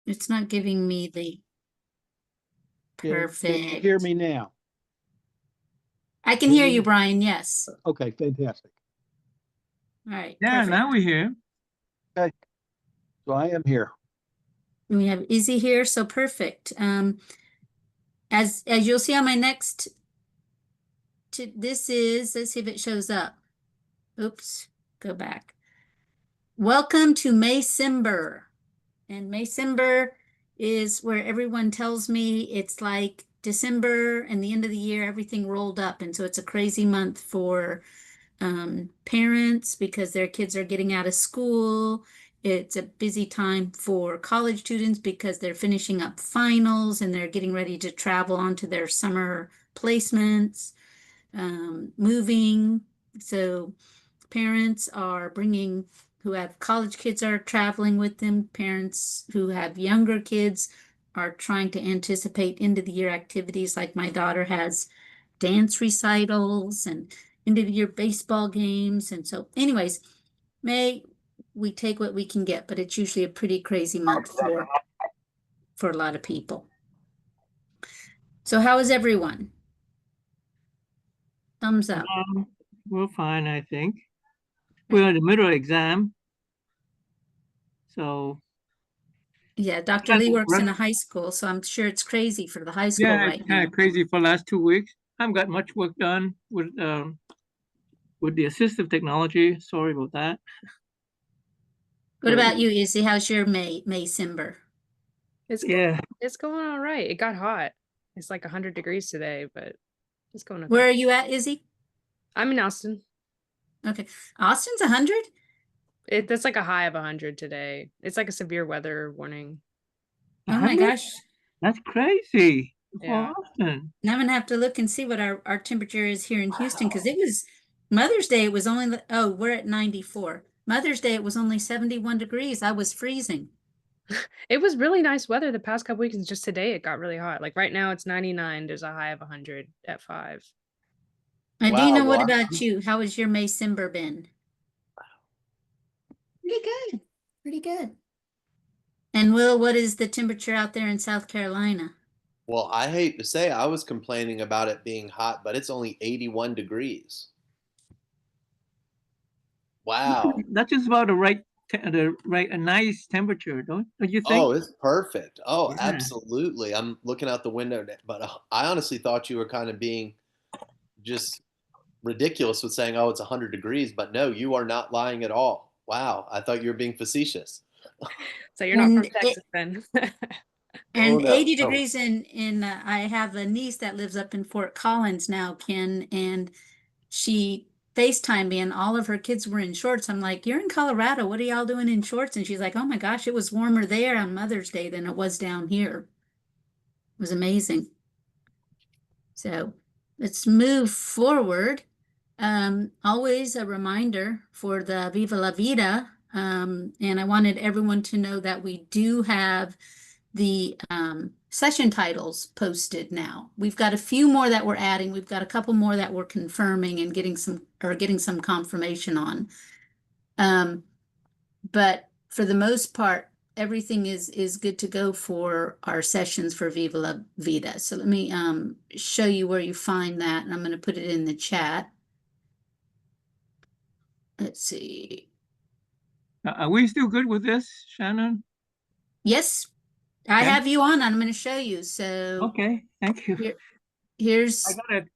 It's not giving me the Can you perfect. hear me now? I can hear you, Brian. Yes. Okay, fantastic. All right. Yeah, Perfect. now we hear. Okay, so I am here. We have Izzy here, so perfect. As you'll see on my next, this is, let's see if it shows up. Oops, go back. Welcome to May Simber. And May Simber is where everyone tells me it's like December and the end of the year, everything rolled up. And so it's a crazy month for parents because their kids are getting out of school. It's a busy time for college students because they're finishing up finals and they're getting ready to travel onto their summer placements, moving. So parents are bringing, who have college kids are traveling with them. Parents who have younger kids are trying to anticipate end of the year activities, like my daughter has dance recitals and end of the year baseball games. And so anyways, May, we take what we can get, but it's usually a pretty crazy month for a lot of people. So how is everyone? Thumbs up. We're fine, I think. We're in the middle of exam. So Yeah, Dr. Lee works in a high school, so I'm sure it's crazy for the high school yeah, right it's kind now. of crazy for the last 2 weeks. I haven't got much work done with the assistive technology. Sorry about that. What about you, Izzy? How's your May Simber? It's going all right. It got hot. It's like 100 degrees today, but it's going okay. Where are you at, Izzy? I'm in Austin. Okay. Austin's 100? That's like a high of 100 today. It's like a severe weather warning. Oh my gosh. That's crazy. Yeah. Austin. Now I'm gonna have to look and see what our temperature is here in Houston, because it was Mother's Day, it was only, oh, we're at 94. Mother's Day, it was only 71 degrees. I was freezing. It was really nice weather the past couple weeks, and just today it got really hot. Like right now it's 99. There's a high of 100 at 5. Dina, what about you? How has your May Simber been? Pretty good. Pretty good. And Will, what is the temperature out there in South Carolina? Well, I hate to say I was complaining about it being hot, but it's only 81 degrees. Wow. That's just about a nice temperature, don't you think? Oh, it's perfect. Oh, Yeah. absolutely. I'm looking out the window, but I honestly thought you were kind of being just ridiculous with saying, oh, it's 100 degrees, but no, you are not lying at all. Wow. I thought you were being facetious. So you're not from Texas then. And Oh, no. 80 degrees in I have a niece that lives up in Fort Collins now, Ken, and she FaceTimed me and all of her kids were in shorts. I'm like, you're in Colorado. What are y'all doing in shorts? And she's like, oh my gosh, it was warmer there on Mother's Day than it was down here. It was amazing. So let's move forward. Always a reminder for the Viva La Vida. And I wanted everyone to know that we do have the session titles posted now. We've got a few more that we're adding. We've got a couple more that we're confirming and getting some confirmation on. But for the most part, everything is good to go for our sessions for Viva La Vida. So let me show you where you find that, and I'm going to put it in the chat. Let's see. Are we still good with this, Shannon? Yes, I have you on. I'm going to show you. So okay, thank you. Here's.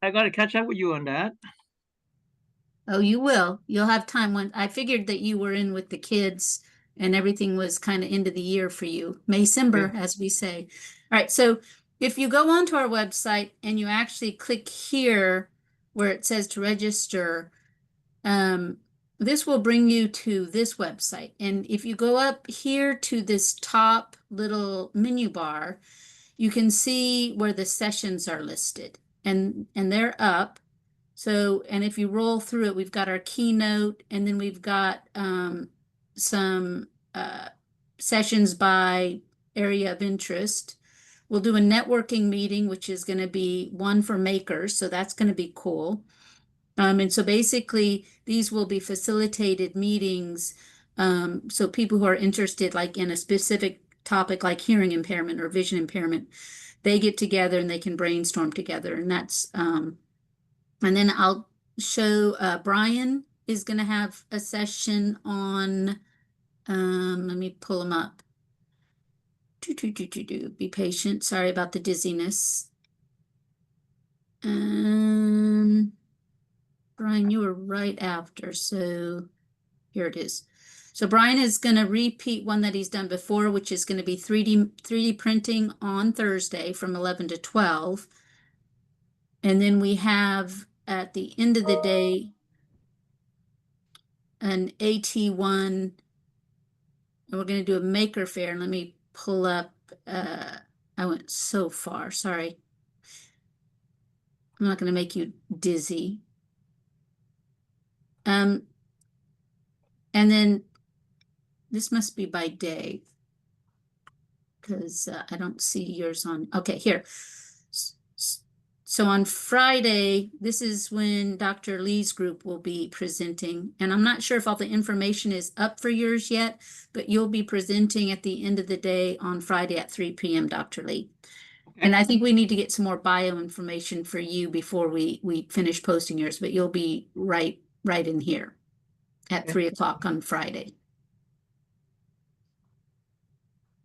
I gotta catch up with you on that. Oh, you will. You'll have time. When I figured that you were in with the kids and everything was kind of end of the year for you. May Simber, as we say. All right. So if you go onto our website and you actually click here where it says to register, this will bring you to this website. And if you go up here to this top little menu bar, you can see where the sessions are listed, and they're up. So, and if you roll through it, we've got our keynote, and then we've got some sessions by area of interest. We'll do a networking meeting, which is going to be one for makers. So that's going to be cool. And so basically, these will be facilitated meetings. So people who are interested, like in a specific topic like hearing impairment or vision impairment, they get together and they can brainstorm together. And that's, and then I'll show, Brian is going to have a session on, let me pull him up. Be patient. Sorry about the dizziness. Brian, you were right after, so here it is. So Brian is going to repeat one that he's done before, which is going to be 3D printing on Thursday from 11 to 12. And then we have at the end of the day an AT1, and we're going to do a maker fair. Let me pull up, I went so far, sorry. I'm not going to make you dizzy. And then this must be by day because I don't see yours on. Okay, here. So on Friday, this is when Dr. Lee's group will be presenting. And I'm not sure if all the information is up for yours yet, but you'll be presenting at the end of the day on Friday at 3 p.m., Dr. Lee. And I think we need to get some more bio information for you before we finish posting yours, but you'll be right in here at 3 o'clock on Friday.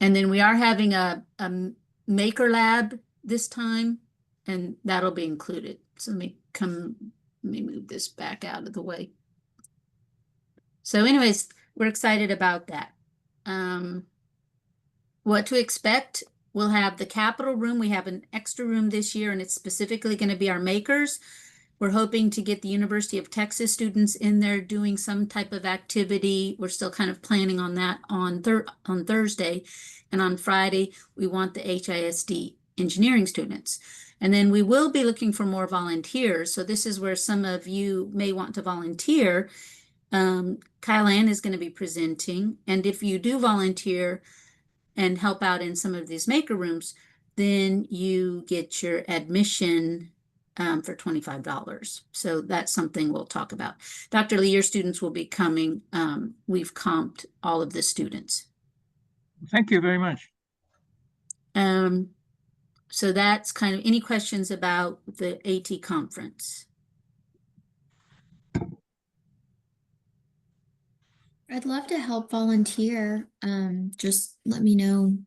And then we are having a maker lab this time, and that'll be included. So let me move this back out of the way. So anyways, we're excited about that. What to expect? We'll have the Capitol room. We have an extra room this year, and it's specifically going to be our makers. We're hoping to get the University of Texas students in there doing some type of activity. We're still kind of planning on that on Thursday. And on Friday, we want the HISD engineering students. And then we will be looking for more volunteers. So this is where some of you may want to volunteer. Kyle Ann is going to be presenting. And if you do volunteer and help out in some of these maker rooms, then you get your admission for $25. So that's something we'll talk about. Dr. Lee, your students will be coming. We've comped all of the students. Thank you very much. So that's kind of any questions about the AT conference? I'd love to help volunteer. Just let me know.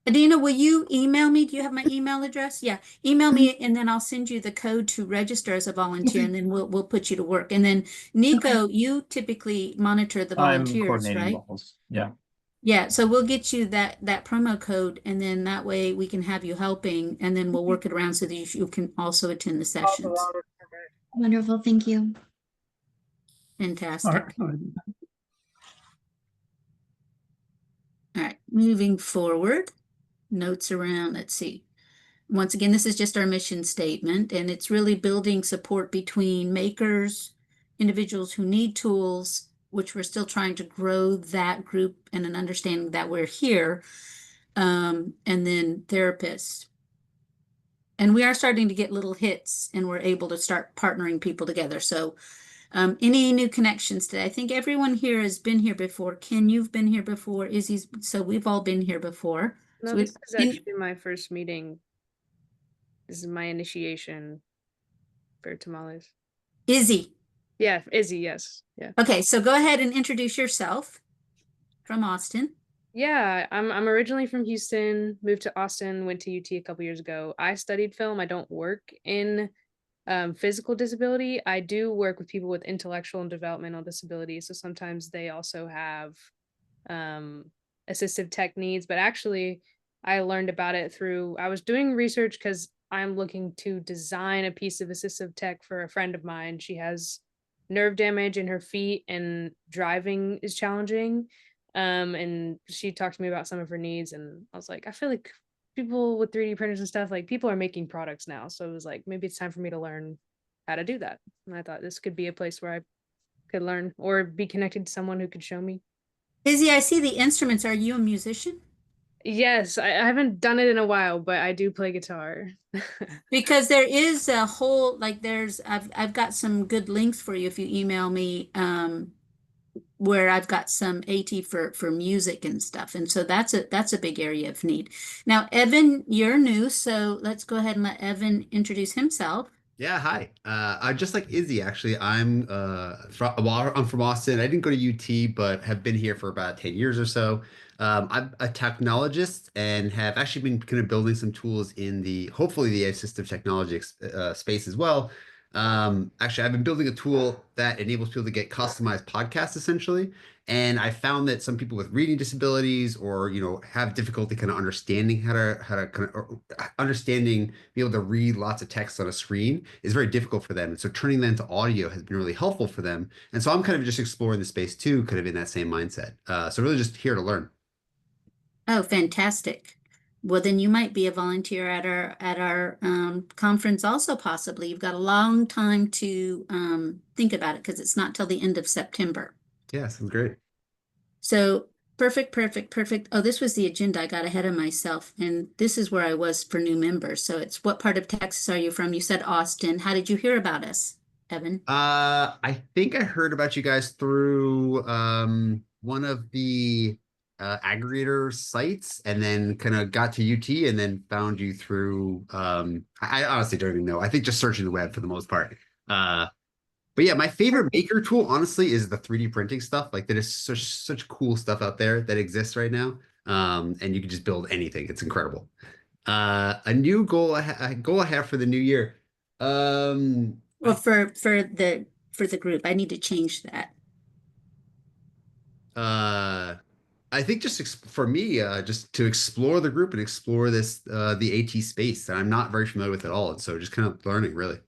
Adina, will you email me? Do you have my email address? Yeah, email me and then I'll send you the code to register as a volunteer, and then we'll put you to work. And then Nico, you typically monitor the I'm volunteers, coordinating right? balls. Yeah. Yeah, so we'll get you that promo code, and then that way we can have you helping, and then we'll work it around so that you can also attend the sessions. Wonderful. Thank you. Fantastic. All right. All right, moving forward, notes around, let's see. Once again, this is just our mission statement, and it's really building support between makers, individuals who need tools, which we're still trying to grow that group and an understanding that we're here, and then therapists. And we are starting to get little hits, and we're able to start partnering people together. So any new connections today? I think everyone here has been here before. Ken, you've been here before. Izzy's, so we've all been here before. No, So this is actually my first meeting. This is my initiation for Tamales. Izzy. Yeah, Izzy, yes. Yeah. Okay, so go ahead and introduce yourself from Austin. Yeah, I'm originally from Houston, moved to Austin, went to UT a couple years ago. I studied film. I don't work in physical disability. I do work with people with intellectual and developmental disabilities. So sometimes they also have assistive tech needs, but actually I learned about it through, I was doing research because I'm looking to design a piece of assistive tech for a friend of mine. She has nerve damage in her feet and driving is challenging. And she talked to me about some of her needs, and I was like, I feel like people with 3D printers and stuff, like people are making products now. So it was like, maybe it's time for me to learn how to do that. And I thought this could be a place where I could learn or be connected to someone who could show me. Izzy, I see the instruments. Are you a musician? Yes, I haven't done it in a while, but I do play guitar. Because there is a whole, like I've got some good links for you if you email me where I've got some AT for music and stuff. And so that's a big area of need. Now, Evan, you're new, so let's go ahead and let Evan introduce himself. Yeah, hi. I just like Izzy, actually. I'm from Austin. I didn't go to UT, but have been here for about 10 years or so. I'm a technologist and have actually been kind of building some tools in hopefully the assistive technology space as well. Actually, I've been building a tool that enables people to get customized podcasts essentially. And I found that some people with reading disabilities or, have difficulty kind of understanding how to kind of or understanding, be able to read lots of text on a screen is very difficult for them. And so turning that into audio has been really helpful for them. And so I'm kind of just exploring the space too, kind of in that same mindset. So really just here to learn. Oh, fantastic. Well, then you might be a volunteer at our conference also possibly. You've got a long time to think about it because it's not till the end of September. Yeah, sounds great. So perfect. Oh, this was the agenda. I got ahead of myself, and this is where I was for new members. So it's what part of Texas are you from? You said Austin. How did you hear about us, Evan? I think I heard about you guys through one of the aggregator sites and then kind of got to UT and then found you through I honestly don't even know. I think just searching the web for the most part. But yeah, my favorite maker tool, honestly, is the 3D printing stuff. Like there is such cool stuff out there that exists right now. And you can just build anything. It's incredible. A new goal I have for the new year. Well, for the group, I need to change that. I think just for me, just to explore the group and explore the AT space that I'm not very familiar with at all. And so just kind of learning really.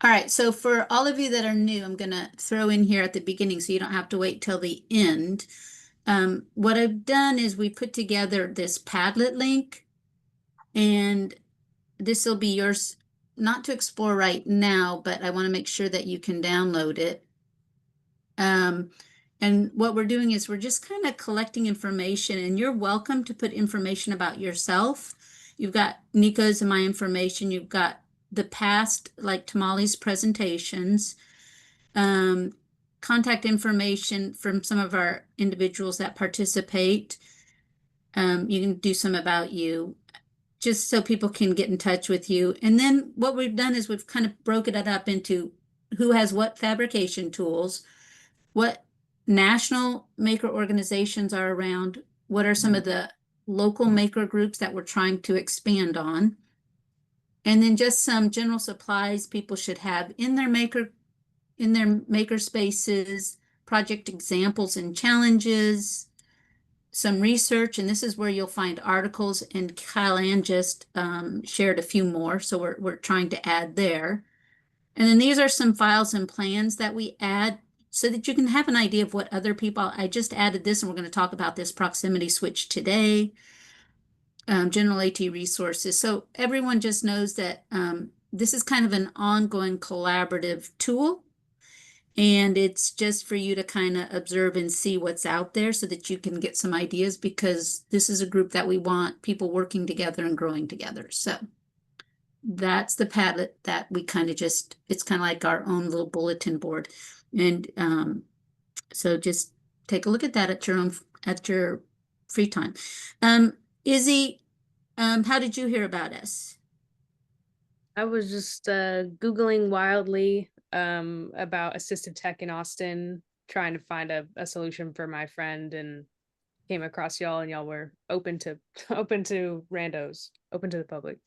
All right, so for all of you that are new, I'm going to throw in here at the beginning so you don't have to wait till the end. What I've done is we put together this Padlet link, and this will be yours, not to explore right now, but I want to make sure that you can download it. And what we're doing is we're just kind of collecting information, and you're welcome to put information about yourself. You've got Nico's and my information. You've got the past, like Tamales presentations, contact information from some of our individuals that participate. You can do some about you, just so people can get in touch with you. And then what we've done is we've kind of broken it up into who has what fabrication tools, what national maker organizations are around, what are some of the local maker groups that we're trying to expand on, and then just some general supplies people should have in their maker spaces, project examples and challenges, some research, and this is where you'll find articles, and Kyle Ann just shared a few more, so we're trying to add there. And then these are some files and plans that we add so that you can have an idea of what other people, I just added this, and we're going to talk about this proximity switch today. General AT resources. So everyone just knows that this is kind of an ongoing collaborative tool. And it's just for you to kind of observe and see what's out there so that you can get some ideas, because this is a group that we want people working together and growing together. So that's the Padlet that we kind of it's kind of like our own little bulletin board. And so just take a look at that at your free time. Izzy, how did you hear about us? I was just Googling wildly about assistive tech in Austin, trying to find a solution for my friend, and came across y'all, and y'all were open to randos, open to the public.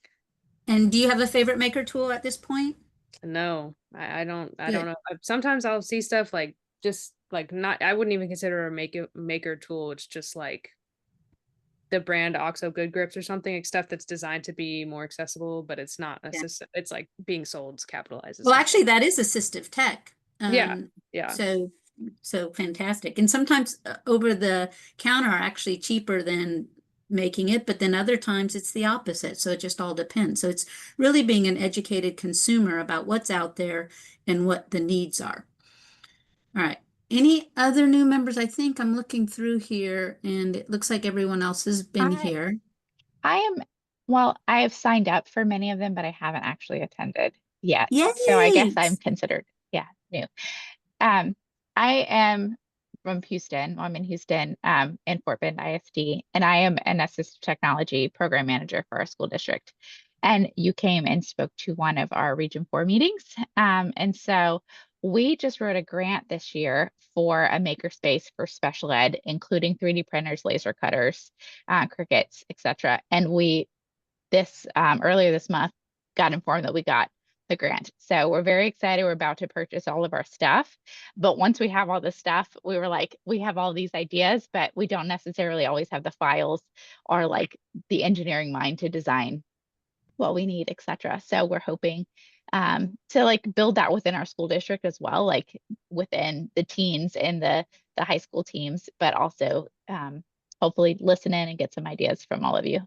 And do you have a favorite maker tool at this point? No, I don't know. Sometimes I'll see stuff like just like not, I wouldn't even consider a maker tool. It's just like the brand OXO Good Grips or something, like stuff that's designed to be more accessible, but it's not assistive. It's like being sold capitalized. Well, actually, that is assistive tech. Yeah. So fantastic. And sometimes over the counter are actually cheaper than making it, but then other times it's the opposite. So it just all depends. So it's really being an educated consumer about what's out there and what the needs are. All right. Any other new members? I think I'm looking through here and it looks like everyone else has been here. Well, I have signed up for many of them, but I haven't actually attended yet. Yay! So I guess I'm considered, new. I am from Houston. I'm in Houston, in Fort Bend ISD, and I am an assistive technology program manager for our school district. And you came and spoke to one of our Region 4 meetings. And so we just wrote a grant this year for a makerspace for special ed, including 3D printers, laser cutters, Cricuts, etc. And we earlier this month got informed that we got the grant. So we're very excited. We're about to purchase all of our stuff. But once we have all this stuff, we were like, we have all these ideas, but we don't necessarily always have the files or like the engineering mind to design what we need, etc. So we're hoping to like build that within our school district as well, like within the teens and the high school teams, but also hopefully listen in and get some ideas from all of you.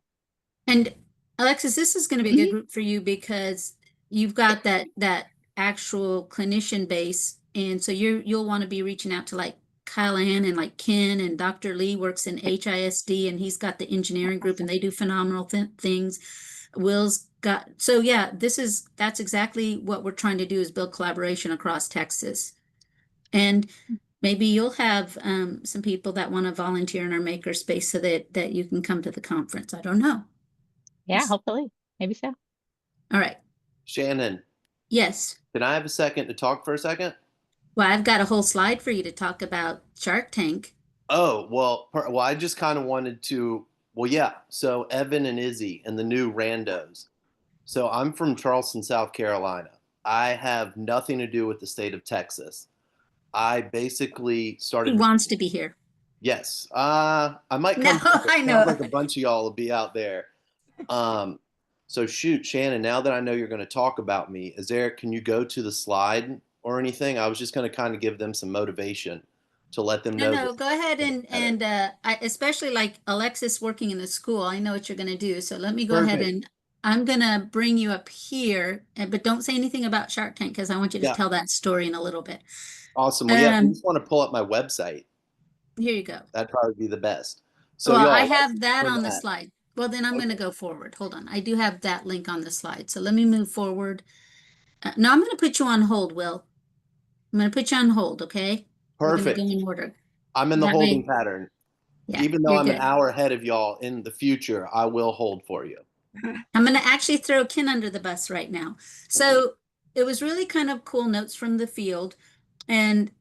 And Alexis, this is going to be a good group for you because you've got that actual clinician base, and so you'll want to be reaching out to like Kylan and like Ken, and Dr. Lee works in HISD and he's got the engineering group and they do phenomenal things. Will's got, so yeah, that's exactly what we're trying to do, is build collaboration across Texas. And maybe you'll have some people that want to volunteer in our makerspace so that you can come to the conference. I don't know. Yeah, hopefully. Maybe so. All right. Shannon, Yes. can I have a second to talk for a second? Well, I've got a whole slide for you to talk about Shark Tank. Oh, well, I just kind of wanted to, well, yeah. So Evan and Izzy and the new randos. So I'm from Charleston, South Carolina. I have nothing to do with the state of Texas. I basically started. Who wants to be here? Yes. I might come. No, back. It I know. sounds like a bunch of y'all will be out there. So shoot, Shannon, now that I know you're going to talk about me, can you go to the slide or anything? I was just going to kind of give them some motivation to let them know. No, go ahead and especially like Alexis working in the school, I know what you're going to do. So let me go ahead Perfect. and I'm going to bring you up here, but don't say anything about Shark Tank because I want you to Yeah. tell that story in a little bit. Awesome. Well, yeah, if you just want to pull up my website, Here you go. that'd probably be the best. So Well, y'all, I have that for on the that. slide. Well, then I'm going to go forward. Hold on. I do have that link on the slide. So let me move forward. No, I'm going to put you on hold, Will. I'm going to put you on hold, okay? Perfect. We're going to go in order. I'm in the That holding way- pattern. Yeah, Even though you're I'm an good. hour ahead of y'all in the future, I will hold for you. I'm going to actually throw Ken under the bus right now. So it was really kind of cool notes from the field. And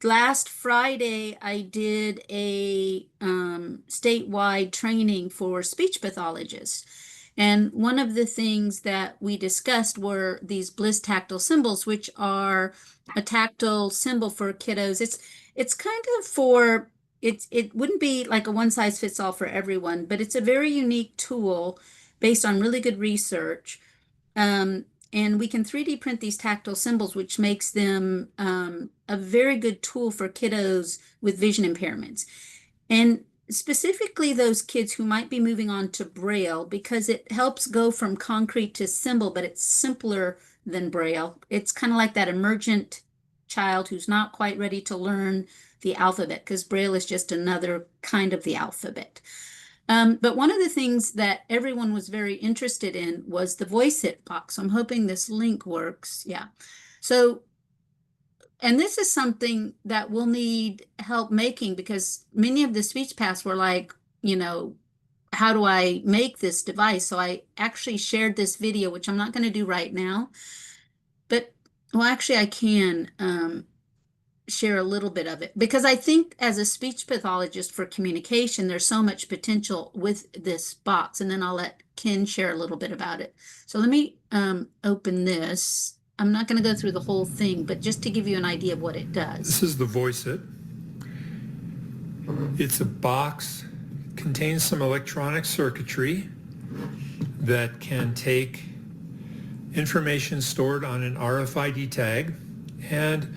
last Friday, I did a statewide training for speech pathologists. And one of the things that we discussed were these bliss tactile symbols, which are a tactile symbol for kiddos. It's kind of for it wouldn't be like a one size fits all for everyone, but it's a very unique tool based on really good research. And we can 3D print these tactile symbols, which makes them a very good tool for kiddos with vision impairments. And specifically those kids who might be moving on to Braille, because it helps go from concrete to symbol, but it's simpler than Braille. It's kind of like that emergent child who's not quite ready to learn the alphabet, because Braille is just another kind of the alphabet. But one of the things that everyone was very interested in was the voice hit box. So I'm hoping this link works. Yeah. So, and this is something that we'll need help making because many of the speech paths were like, how do I make this device? So I actually shared this video, which I'm not going to do right now. But, well, actually I can share a little bit of it because I think as a speech pathologist for communication, there's so much potential with this box, and then I'll let Ken share a little bit about it. So let me open this. I'm not going to go through the whole thing, but just to give you an idea of what it does. This is the Voice It. It's a box, contains some electronic circuitry that can take information stored on an RFID tag and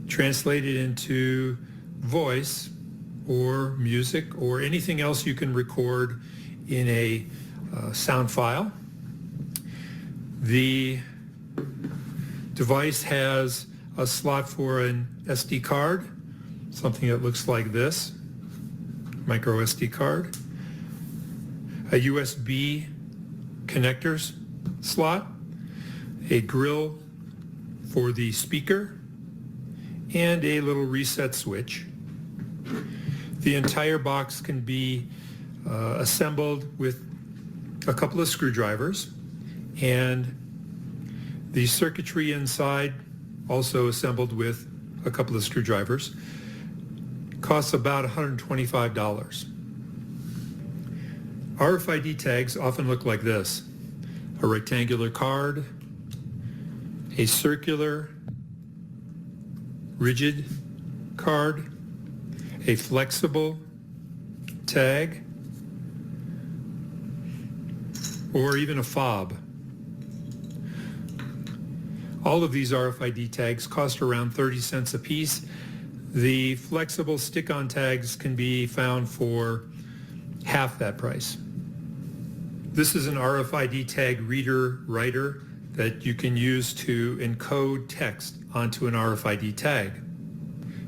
translate it into voice or music or anything else you can record in a sound file. The device has a slot for an SD card, something that looks like this, micro SD card, a USB connectors slot, a grill for the speaker, and a little reset switch. The entire box can be assembled with a couple of screwdrivers, and the circuitry inside, also assembled with a couple of screwdrivers, costs about $125. RFID tags often look like this: a rectangular card, a circular rigid card, a flexible tag, or even a fob. All of these RFID tags cost around 30 cents a piece. The flexible stick-on tags can be found for half that price. This is an RFID tag reader writer that you can use to encode text onto an RFID tag.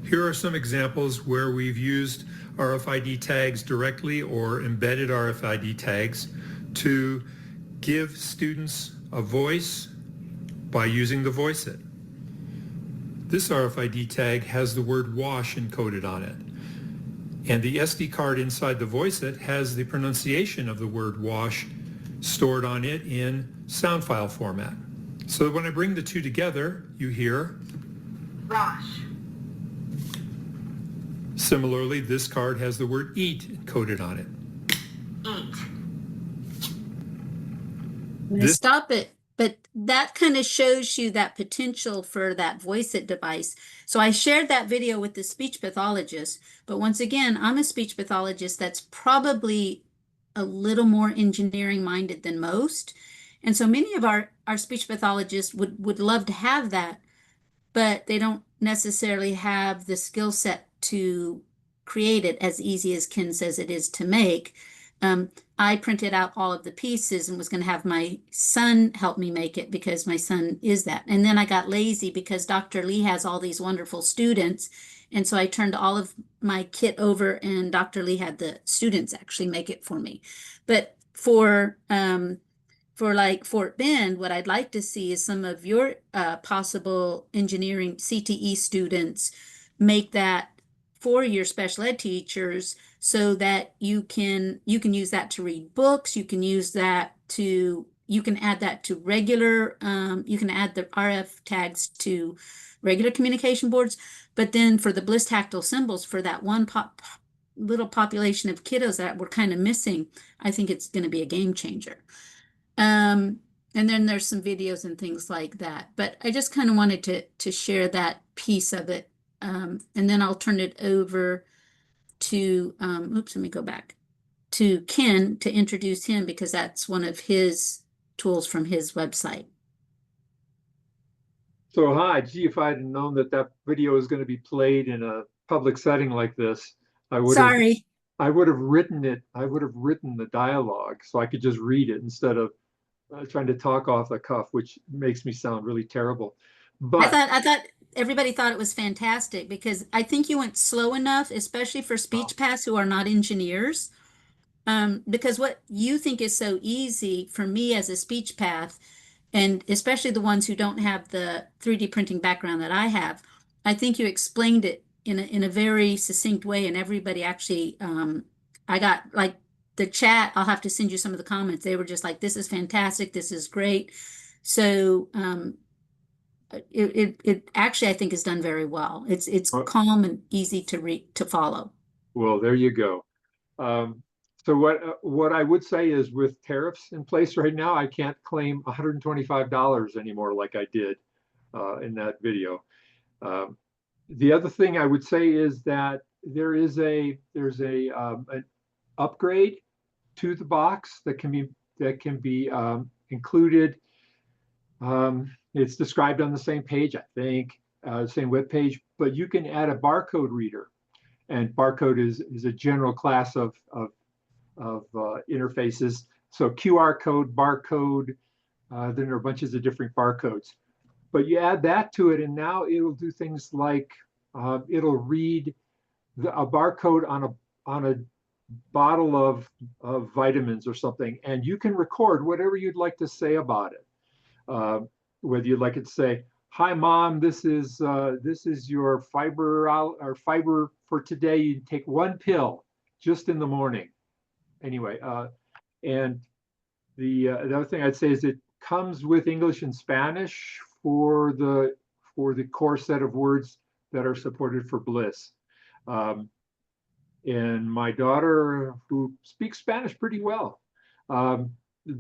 Here are some examples where we've used RFID tags directly or embedded RFID tags to give students a voice by using the Voice It. This RFID tag has the word wash encoded on it, and the SD card inside the Voice It has the pronunciation of the word wash stored on it in sound file format. So that when I bring the two together, you hear Wash. Similarly, this card has the word eat encoded on it. Eat. I'm gonna stop it, but that kind of shows you that potential for that Voice It device. So I shared that video with the speech pathologist, but once again, I'm a speech pathologist that's probably a little more engineering minded than most. And so many of our speech pathologists would love to have that, but they don't necessarily have the skill set to create it as easy as Ken says it is to make. I printed out all of the pieces and was going to have my son help me make it because my son is that. And then I got lazy because Dr. Lee has all these wonderful students. And so I turned all of my kit over and Dr. Lee had the students actually make it for me. But for like Fort Bend, what I'd like to see is some of your possible engineering CTE students make that for your special ed teachers so that you can use that to read books, you can use that to, you can add that to regular, you can add the RF tags to regular communication boards, but then for the bliss tactile symbols for that one little population of kiddos that we're kind of missing, I think it's going to be a game changer. And then there's some videos and things like that, but I just kind of wanted to share that piece of it. And then I'll turn it over to, oops, let me go back to Ken to introduce him because that's one of his tools from his website. So hi, gee, if I had known that that video was going to be played in a public setting like this, I would have written it. I would have written the dialogue so I could just read it instead of trying to talk off the cuff, which makes me sound really terrible. But I thought everybody thought it was fantastic because I think you went slow enough, especially for speech paths who are not engineers. Because what you think is so easy for me as a speech path, and especially the ones who don't have the 3D printing background that I have, I think you explained it in a very succinct way, and everybody actually, I got like the chat, I'll have to send you some of the comments. They were just like, this is fantastic, this is great. So it actually I think is done very well. It's calm and easy to follow. Well, there you go. So what I would say is with tariffs in place right now, I can't claim $125 anymore like I did in that video. The other thing I would say is that there's an upgrade to the box that can be included. It's described on the same page, I think, same web page, but you can add a barcode reader, and barcode is a general class of interfaces. So QR code, barcode, then there are bunches of different barcodes. But you add that to it, and now it'll do things like it'll read a barcode on a bottle of vitamins or something, and you can record whatever you'd like to say about it. Whether you'd like it to say, Hi, Mom. This is your fiber out or fiber for today. You take one pill just in the morning. Anyway, and the other thing I'd say is it comes with English and Spanish for the core set of words that are supported for bliss. And my daughter, who speaks Spanish pretty well,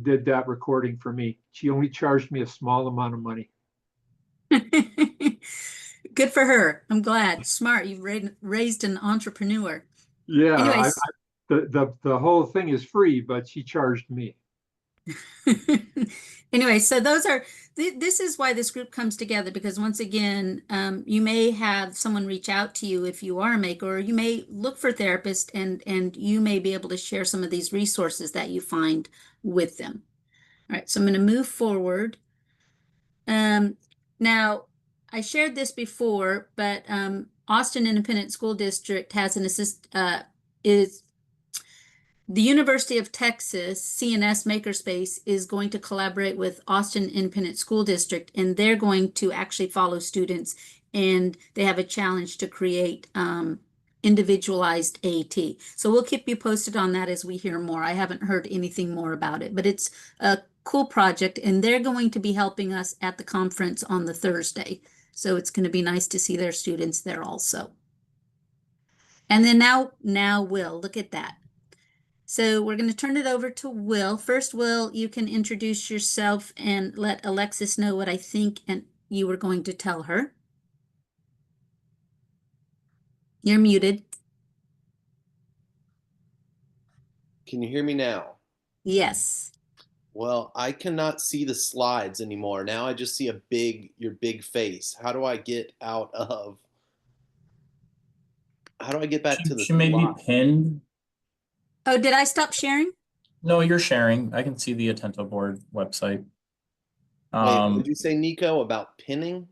did that recording for me. She only charged me a small amount of money. Good for her. I'm glad. Smart. You've raised an entrepreneur. Yeah, Anyways, the whole thing is free, but she charged me. anyway, so this is why this group comes together, because once again, you may have someone reach out to you if you are a maker, or you may look for a therapist, and you may be able to share some of these resources that you find with them. All right, so I'm going to move forward. Now, I shared this before, but Austin Independent School District has is the University of Texas CNS Makerspace is going to collaborate with Austin Independent School District, and they're going to actually follow students, and they have a challenge to create individualized AT. So we'll keep you posted on that as we hear more. I haven't heard anything more about it, but it's a cool project, and they're going to be helping us at the conference on the Thursday. So it's going to be nice to see their students there also. And then now Will, look at that. So we're going to turn it over to Will. First, Will, you can introduce yourself and let Alexis know what I think and you were going to tell her. You're muted. Can you hear me now? Yes. Well, I cannot see the slides anymore. Now I just see your big face. How do I get back to the She may be slide? pinned. Oh, did I stop sharing? No, you're sharing. I can see the Atento board website. Wait, what did you say, Nico, about pinning?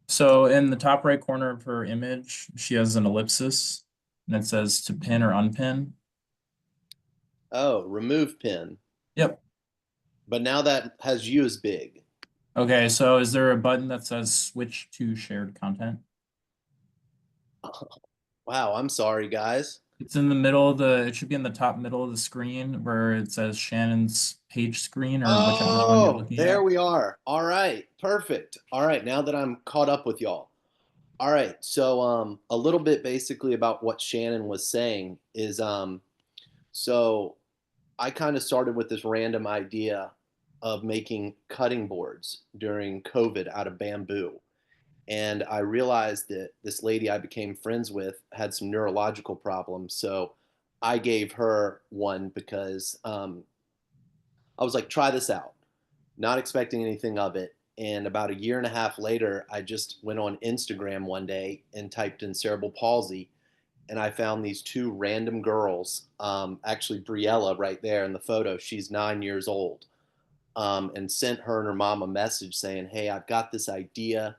So in the top right corner of her image, she has an ellipsis and it says to pin or unpin. Oh, remove pin. Yep. But now that has you as big. Okay, so is there a button that says switch to shared content? Wow, I'm sorry, guys. It's in the middle of it should be in the top middle of the screen where it says Shannon's page screen or whichever one you're looking There at. we are. All right, perfect. All right, now that I'm caught up with y'all. All right, so a little bit basically about what Shannon was saying is so I kind of started with this random idea of making cutting boards during COVID out of bamboo. And I realized that this lady I became friends with had some neurological problems. So I gave her one because I was like, try this out, not expecting anything of it. And about a year and a half later, I just went on Instagram one day and typed in cerebral palsy. And I found these two random girls, actually Briella right there in the photo, she's 9 years old, and sent her and her mom a message saying, hey, I've got this idea.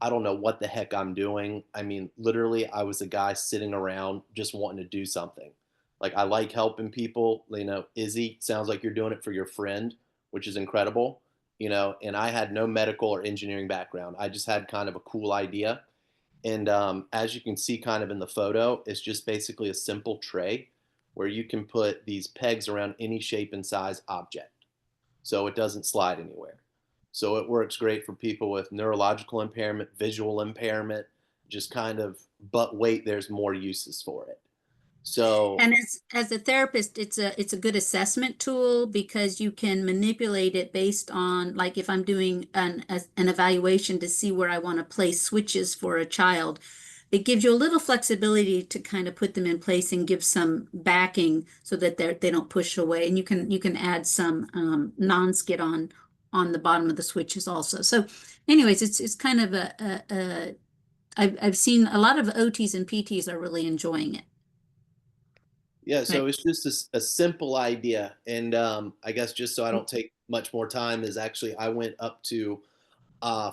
I don't know what the heck I'm doing. I mean, literally, I was a guy sitting around just wanting to do something. Like, I like helping people. You know, Izzy, sounds like you're doing it for your friend, which is incredible. You know, and I had no medical or engineering background. I just had kind of a cool idea. And as you can see kind of in the photo, it's just basically a simple tray where you can put these pegs around any shape and size object so it doesn't slide anywhere. So it works great for people with neurological impairment, visual impairment, just kind of, but wait, there's more uses for it. So, And as a therapist, it's a good assessment tool because you can manipulate it based on, like, if I'm doing an evaluation to see where I want to place switches for a child, it gives you a little flexibility to kind of put them in place and give some backing so that they don't push away. And you can add some non-skid on the bottom of the switches also. So, anyways, it's kind of I've seen a lot of OTs and PTs are really enjoying it. yeah, so Right. it's just a simple idea. And I guess just so I don't take much more time, is actually I went up to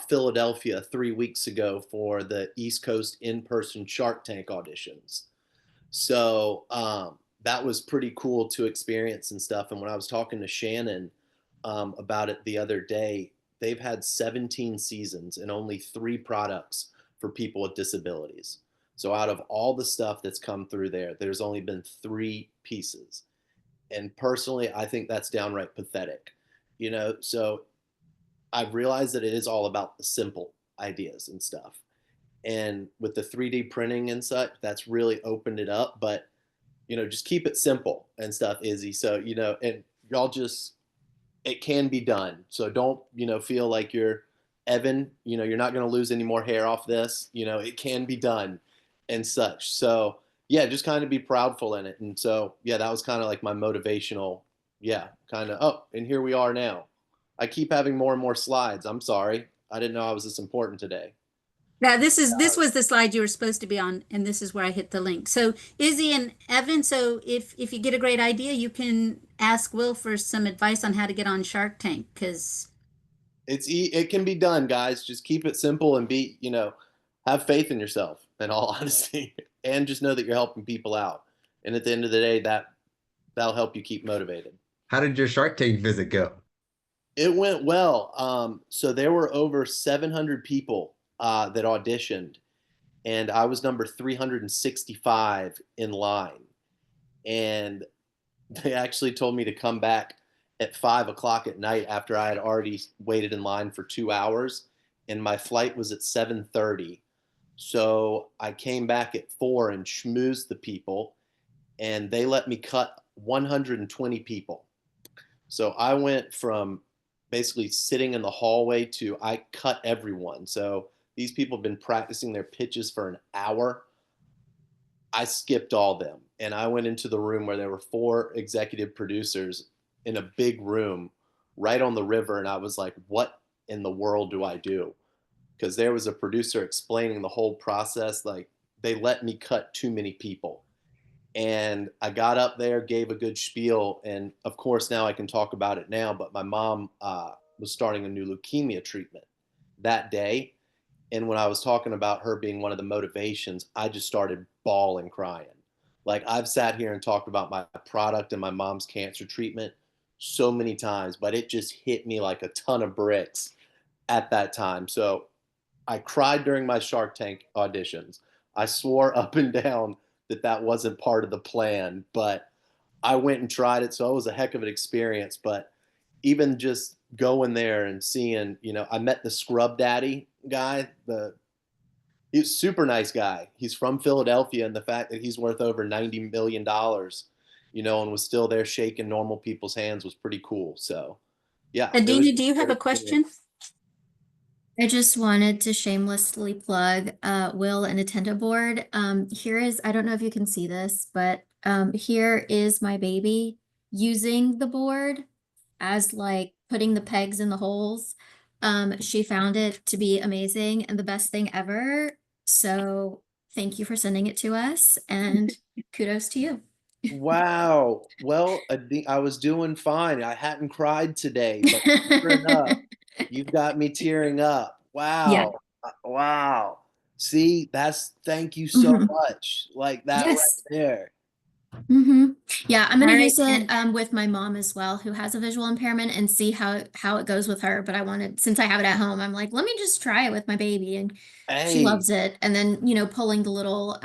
Philadelphia 3 weeks ago for the East Coast in-person Shark Tank auditions. So that was pretty cool to experience and stuff. And when I was talking to Shannon about it the other day, they've had 17 seasons and only 3 products for people with disabilities. So out of all the stuff that's come through there, there's only been 3 pieces. And personally, I think that's downright pathetic. So I've realized that it is all about the simple ideas and stuff. And with the 3D printing and such, that's really opened it up. But just keep it simple and stuff, Izzy. So and y'all just, it can be done. So don't feel like you're Evan. You're not going to lose any more hair off this. It can be done and such. So yeah, just kind of be proudful in it. And so yeah, that was kind of like my motivational. Yeah, kind of. Oh, and here we are now. I keep having more and more slides. I'm sorry. I didn't know I was this important today. Yeah, this was the slide you were supposed to be on, and this is where I hit the link. So Izzy and Evan, so if you get a great idea, you can ask Will for some advice on how to get on Shark Tank, because it can be done, guys. Just keep it simple and have faith in yourself, in all honesty, and just know that you're helping people out. And at the end of the day, that'll help you keep motivated. How did your Shark Tank visit go? It went well. So there were over 700 people that auditioned, and I was number 365 in line. And they actually told me to come back at 5 o'clock at night after I had already waited in line for 2 hours, and my flight was at 7:30. So I came back at 4 and schmoozed the people, and they let me cut 120 people. So I went from basically sitting in the hallway to I cut everyone. So these people have been practicing their pitches for an hour. I skipped all them, and I went into the room where there were 4 executive producers in a big room right on the river, and I was like, what in the world do I do? Because there was a producer explaining the whole process. Like, they let me cut too many people. And I got up there, gave a good spiel, and of course now I can talk about it now, but my mom was starting a new leukemia treatment that day. And when I was talking about her being one of the motivations, I just started bawling, crying. Like, I've sat here and talked about my product and my mom's cancer treatment so many times, but it just hit me like a ton of bricks at that time. So I cried during my Shark Tank auditions. I swore up and down that wasn't part of the plan, but I went and tried it. So it was a heck of an experience. But even just going there and seeing, I met the Scrub Daddy guy. He's a super nice guy. He's from Philadelphia, and the fact that he's worth over $90 million, and was still there shaking normal people's hands was pretty cool. So yeah. Adina, do you have a question? I just wanted to shamelessly plug Will and Nintendo board. Here is, I don't know if you can see this, but here is my baby using the board as like putting the pegs in the holes. She found it to be amazing and the best thing ever. So thank you for sending it to us, and kudos to you. Wow. Well, I was doing fine. I hadn't cried today, but sure enough, you've got me tearing up. Yeah. Wow. Wow. See, thank you so Mhm. much. Like that Yes. right there. Yeah, I'm gonna All right, use it then. with my mom as well, who has a visual impairment, and see how it goes with her. But I wanted, since I have it at home, I'm like, let me just try it with my baby, and she Hey, loves it. And then pulling the little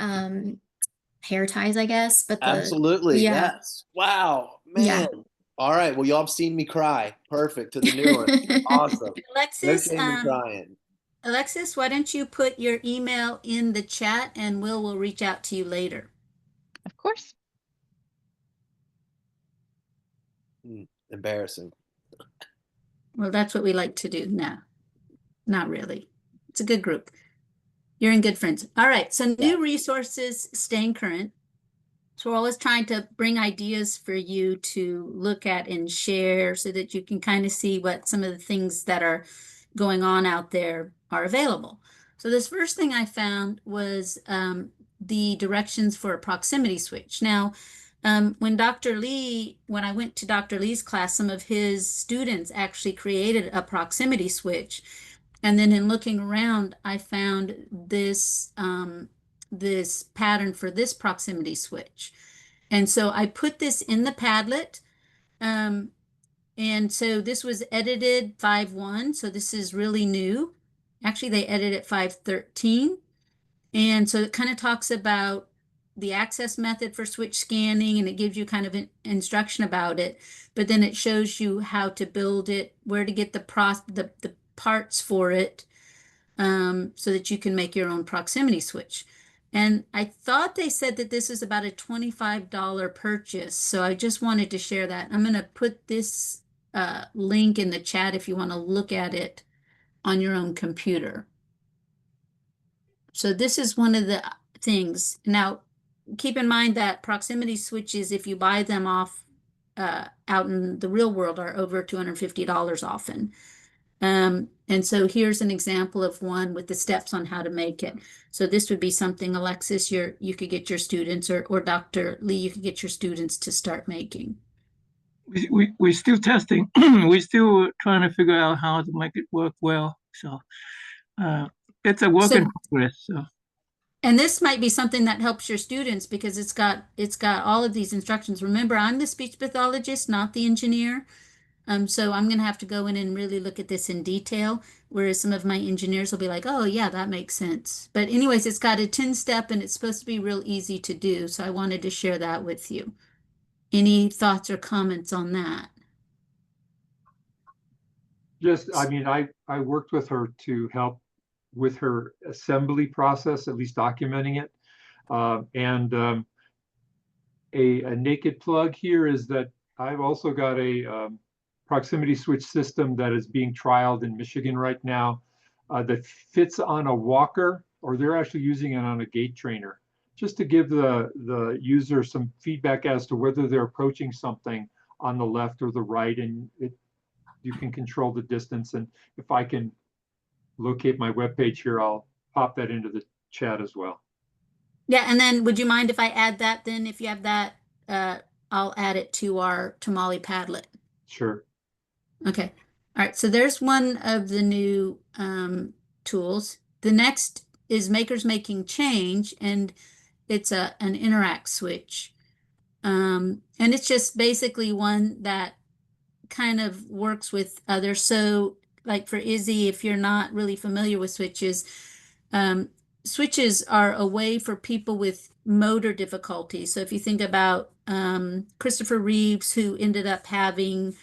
hair ties, I guess. But absolutely. yeah, Yes. Wow, yeah. man. All right. Well, y'all have seen me cry. Perfect to the new one. Awesome. No Alexis, shame in crying. Alexis, why don't you put your email in the chat, and will reach out to you later. Of course. Embarrassing. Well, that's what we like to do. No, not really. It's a good group. You're in good friends. All right. So new resources, staying current. So we're always trying to bring ideas for you to look at and share so that you can kind of see what some of the things that are going on out there are available. So this first thing I found was the directions for a proximity switch. Now, when I went to Dr. Lee's class, some of his students actually created a proximity switch. And then in looking around, I found this this pattern for this proximity switch. And so I put this in the Padlet. And so this was edited 5.1, so this is really new. Actually, they edited 5.13. And so it kind of talks about the access method for switch scanning, and it gives you kind of an instruction about it. But then it shows you how to build it, where to get the parts for it, so that you can make your own proximity switch. And I thought they said that this is about a $25 purchase. So I just wanted to share that. I'm going to put this link in the chat if you want to look at it on your own computer. So this is one of the things. Now, keep in mind that proximity switches, if you buy them off out in the real world, are over $250 often. And so here's an example of one with the steps on how to make it. So this would be something, Alexis, you could get your students, or Dr. Lee, you could get your students to start making. We're still testing. We're still trying to figure out how to make it work well. So it's a work in progress. So. And this might be something that helps your students because it's got all of these instructions. Remember, I'm the speech pathologist, not the engineer. So I'm going to have to go in and really look at this in detail, whereas some of my engineers will be like, oh, yeah, that makes sense. But anyways, it's got a 10-step and it's supposed to be real easy to do. So I wanted to share that with you. Any thoughts or comments on that? Just, I mean, I worked with her to help with her assembly process, at least documenting it. A naked plug here is that I've also got a proximity switch system that is being trialed in Michigan right now that fits on a walker, or they're actually using it on a gate trainer, just to give the user some feedback as to whether they're approaching something on the left or the right, and you can control the distance. And if I can locate my webpage here, I'll pop that into the chat as well. Yeah, and then would you mind if I add that then? If you have that, I'll add it to our Tamale Padlet. Sure. Okay. All right. So there's one of the new tools. The next is Makers Making Change, and it's an interact switch. And it's just basically one that kind of works with others. So like for Izzy, if you're not really familiar with switches, switches are a way for people with motor difficulties. So if you think about Christopher Reeves, who ended up having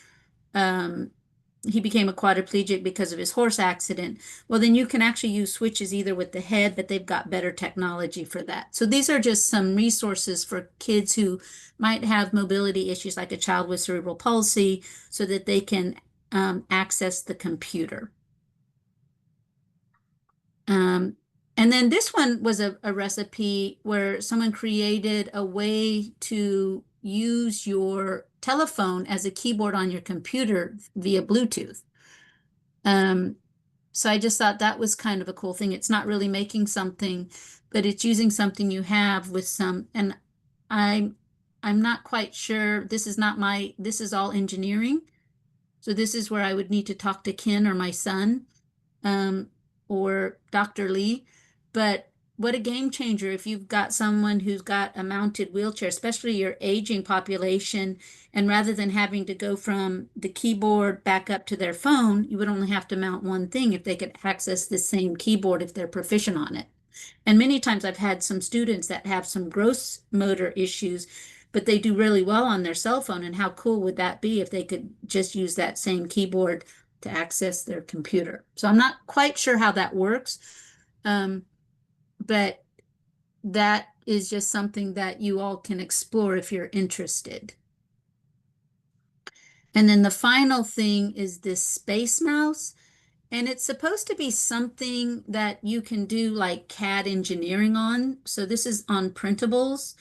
he became a quadriplegic because of his horse accident. Well, then you can actually use switches either with the head, but they've got better technology for that. So these are just some resources for kids who might have mobility issues, like a child with cerebral palsy, so that they can access the computer. And then this one was a recipe where someone created a way to use your telephone as a keyboard on your computer via Bluetooth. So I just thought that was kind of a cool thing. It's not really making something, but it's using something you have with some, and I'm not quite sure. This is all engineering. So this is where I would need to talk to Ken or my son, or Dr. Lee. But what a game changer if you've got someone who's got a mounted wheelchair, especially your aging population, and rather than having to go from the keyboard back up to their phone, you would only have to mount one thing if they could access the same keyboard if they're proficient on it. And many times I've had some students that have some gross motor issues, but they do really well on their cell phone. And how cool would that be if they could just use that same keyboard to access their computer? So I'm not quite sure how that works. But that is just something that you all can explore if you're interested. And then the final thing is this space mouse. And it's supposed to be something that you can do like CAD engineering on. So this is on printables.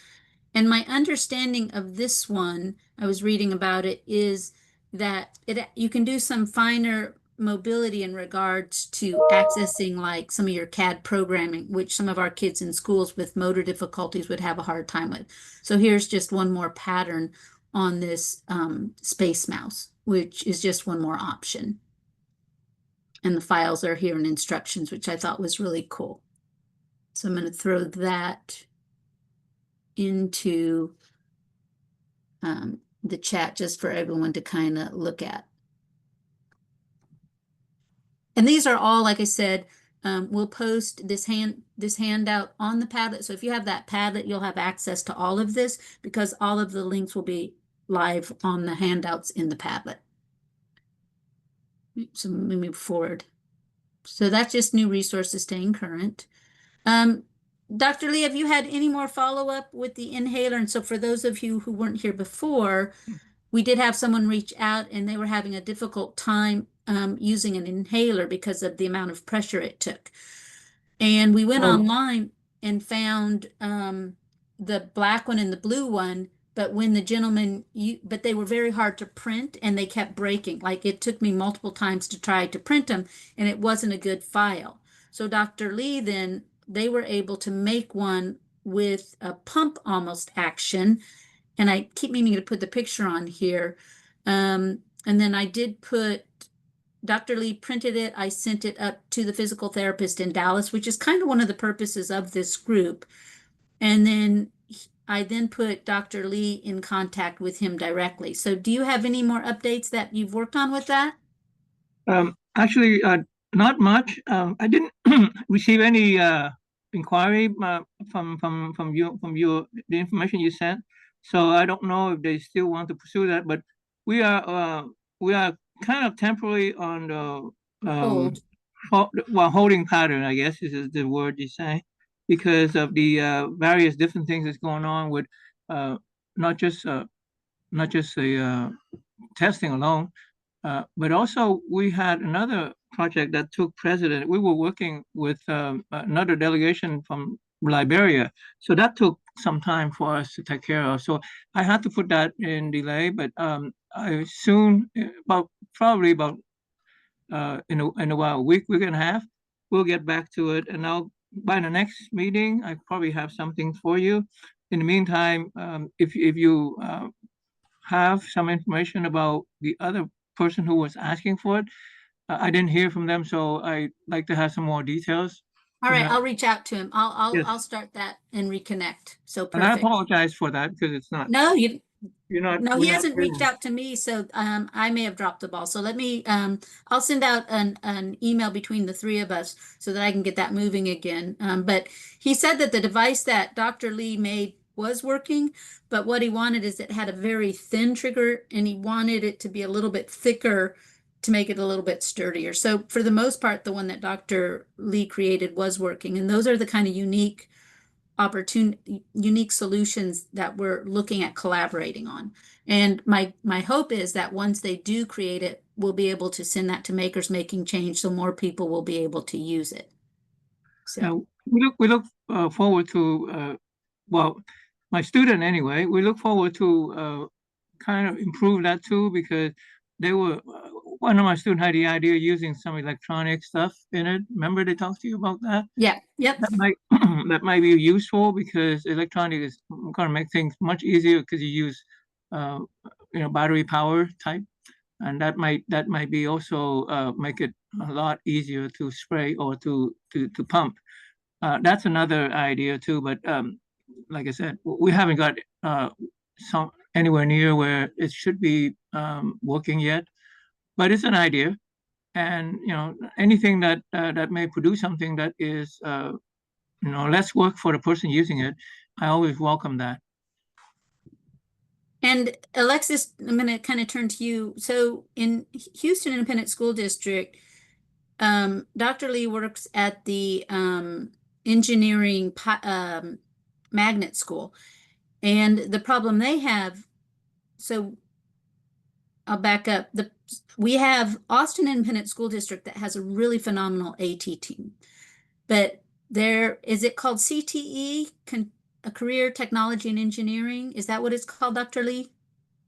And my understanding of this one, I was reading about it, is that you can do some finer mobility in regards to accessing like some of your CAD programming, which some of our kids in schools with motor difficulties would have a hard time with. So here's just one more pattern on this space mouse, which is just one more option. And the files are here in instructions, which I thought was really cool. So I'm going to throw that into the chat just for everyone to kind of look at. And these are all, like I said, we'll post this handout on the Padlet. So if you have that Padlet, you'll have access to all of this because all of the links will be live on the handouts in the Padlet. So let me move forward. So that's just new resources staying current. Dr. Lee, have you had any more follow-up with the inhaler? And so for those of you who weren't here before, we did have someone reach out and they were having a difficult time using an inhaler because of the amount of pressure it took. And we went online and found the black one and the blue one, but when the gentleman, but they were very hard to print and they kept breaking. Like it took me multiple times to try to print them and it wasn't a good file. So Dr. Lee, then they were able to make one with a pump almost action. And I keep meaning to put the picture on here. And then I did put, Dr. Lee printed it. I sent it up to the physical therapist in Dallas, which is kind of one of the purposes of this group. And then I then put Dr. Lee in contact with him directly. So do you have any more updates that you've worked on with that? Actually, not much. I didn't receive any inquiry from you the information you sent. So I don't know if they still want to pursue that, but we are kind of temporarily on the holding pattern, I guess is the word you say, because of the various different things that's going on with not just the testing alone, but also we had another project that took precedent. We were working with another delegation from Liberia, so that took some time for us to take care of. So I had to put that in delay, but I soon, probably about in a while, week and a half, we'll get back to it. And I'll by the next meeting, I probably have something for you. In the meantime, if you have some information about the other person who was asking for it, I didn't hear from them, so I'd like to have some more details. All right, I'll reach out to him. Yes. I'll start that and reconnect. So And I perfect. apologize for that because it's not. No, You're not. no, we're he not hasn't reached doing- out to me, so I may have dropped the ball. So let me I'll send out an email between the three of us so that I can get that moving again. But he said that the device that Dr. Lee made was working, but what he wanted is it had a very thin trigger and he wanted it to be a little bit thicker to make it a little bit sturdier. So for the most part, the one that Dr. Lee created was working, and those are the kind of unique solutions that we're looking at collaborating on. And my hope is that once they do create it, we'll be able to send that to Makers Making Change so more people will be able to use it. So we look forward to well, my student anyway. We look forward to kind of improve that too, because they were one of my students had the idea of using some electronic stuff in it. Remember they talked to you about that? yeah, yep. That might that might be useful because electronic is going to make things much easier because you use battery power type, and that might be also make it a lot easier to spray or to pump. That's another idea too, but like I said, we haven't got some anywhere near where it should be working yet, but it's an idea. And anything that that may produce something that is less work for the person using it, I always welcome that. And Alexis, I'm going to kind of turn to you. So in Houston Independent School District, Dr. Lee works at the engineering magnet school. And the problem they have, so I'll back up. We have Austin Independent School District that has a really phenomenal AT team. But is it called CTE, a Career Technology and Engineering? Is that what it's called, Dr. Lee?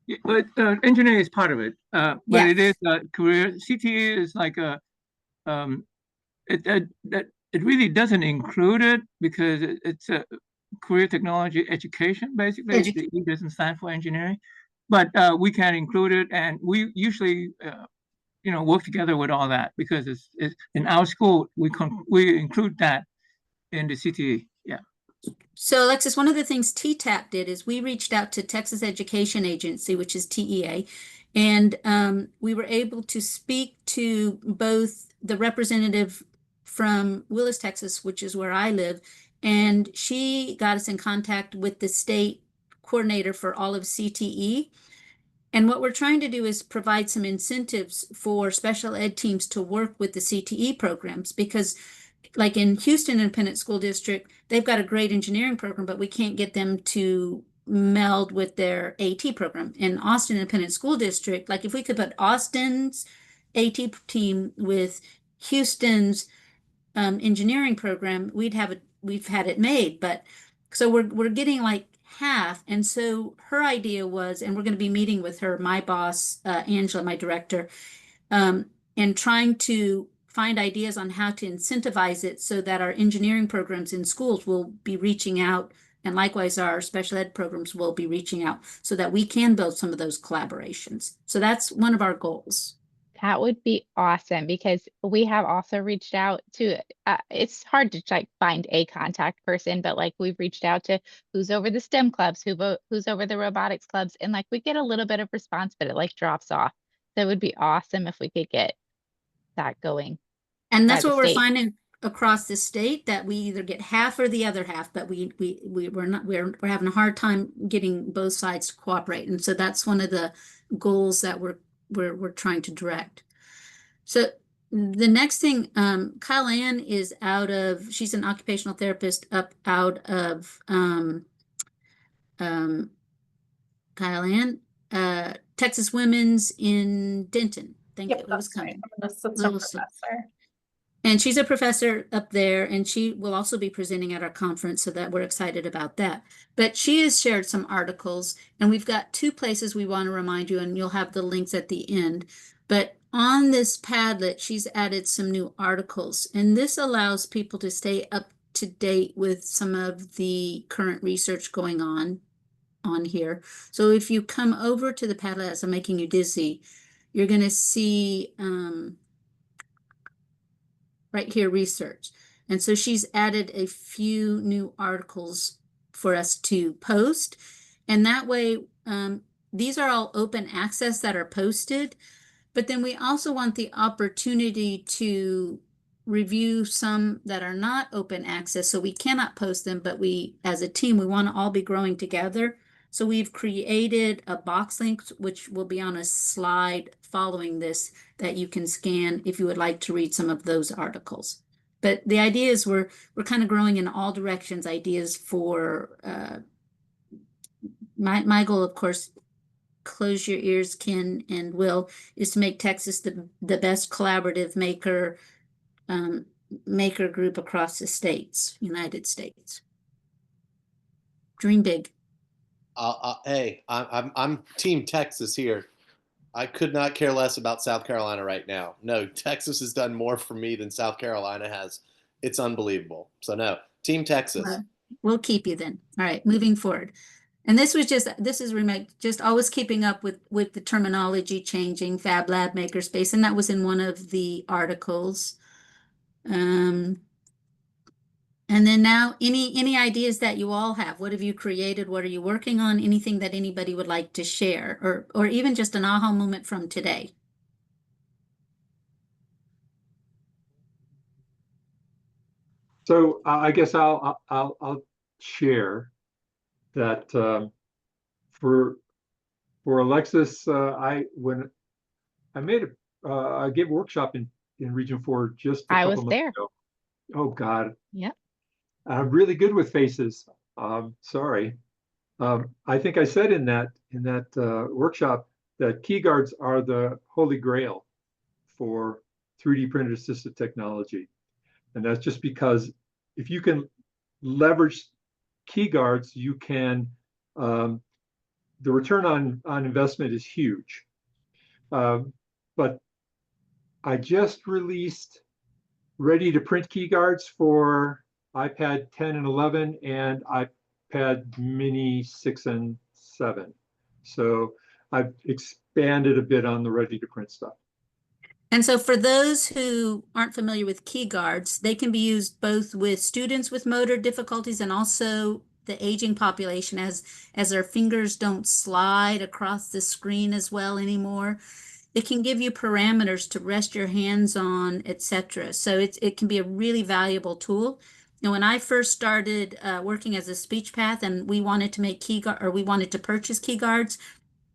Yeah, but engineering is part of it. But Yeah. it is a career. CTE is like it really doesn't include it because it's a career technology education, basically. The E doesn't stand for engineering, but we can include it, and we usually work together with all that because it's in our school we include that in the CTE. Yeah. So Alexis, one of the things TTAP did is we reached out to Texas Education Agency, which is TEA, and we were able to speak to both the representative from Willis, Texas, which is where I live, and she got us in contact with the state coordinator for all of CTE. And what we're trying to do is provide some incentives for special ed teams to work with the CTE programs, because like in Houston Independent School District, they've got a great engineering program, but we can't get them to meld with their AT program. In Austin Independent School District, like if we could put Austin's AT team with Houston's engineering program, we've had it made. But so we're getting like half. And so her idea was, and we're going to be meeting with her, my boss, Angela, my director, and trying to find ideas on how to incentivize it so that our engineering programs in schools will be reaching out, and likewise our special ed programs will be reaching out so that we can build some of those collaborations. So that's one of our goals. That would be awesome, because we have also reached out to, it's hard to like find a contact person, but like we've reached out to who's over the STEM clubs, who's over the robotics clubs, and like we get a little bit of response, but it like drops off. So it would be awesome if we could get that going. And that's by the what we're state. finding across the state, that we either get half or the other half, but we're having a hard time getting both sides to cooperate. And so that's one of the goals that we're trying to direct. So the next thing, Kyle Ann is she's an occupational therapist out of Kyle Ann, Texas Women's in Denton. Thank you. It was coming. I'm an assistant Lewiston. professor. And she's a professor up there, and she will also be presenting at our conference, so that we're excited about that. But she has shared some articles, and we've got two places we want to remind you, and you'll have the links at the end. But on this Padlet, she's added some new articles, and this allows people to stay up to date with some of the current research going on here. So if you come over to the Padlet as I'm making you dizzy, you're going to see right here, research. And so she's added a few new articles for us to post. And that way, these are all open access that are posted. But then we also want the opportunity to review some that are not open access. So we cannot post them, but we, as a team, we want to all be growing together. So we've created a box link, which will be on a slide following this, that you can scan if you would like to read some of those articles. But the idea is we're kind of growing in all directions. Ideas for my goal, of course, close your ears, Ken and Will, is to make Texas the best collaborative maker group across the United States. Dream big. Hey, I'm Team Texas here. I could not care less about South Carolina right now. No, Texas has done more for me than South Carolina has. It's unbelievable. So no, Team Texas. We'll keep you then. All right, moving forward. And this is just always keeping up with the terminology changing, Fab Lab, Makerspace, and that was in one of the articles. And then now, any ideas that you all have? What have you created? What are you working on? Anything that anybody would like to share, or even just an aha moment from today? So I guess I'll share that for Alexis, when I gave a workshop in Region 4 just a couple months ago. Oh God. Yep. I'm really good with faces. Sorry. I think I said in that workshop that key guards are the holy grail for 3D printed assistive technology. And that's just because if you can leverage key guards, you can, the return on investment is huge. But I just released ready to print key guards for iPad 10 and 11 and iPad mini 6 and 7. So I've expanded a bit on the ready to print stuff. And so for those who aren't familiar with key guards, they can be used both with students with motor difficulties and also the aging population as their fingers don't slide across the screen as well anymore. It can give you parameters to rest your hands on, etc. So it can be a really valuable tool. And when I first started working as a speech path and we wanted to make we wanted to purchase key guards,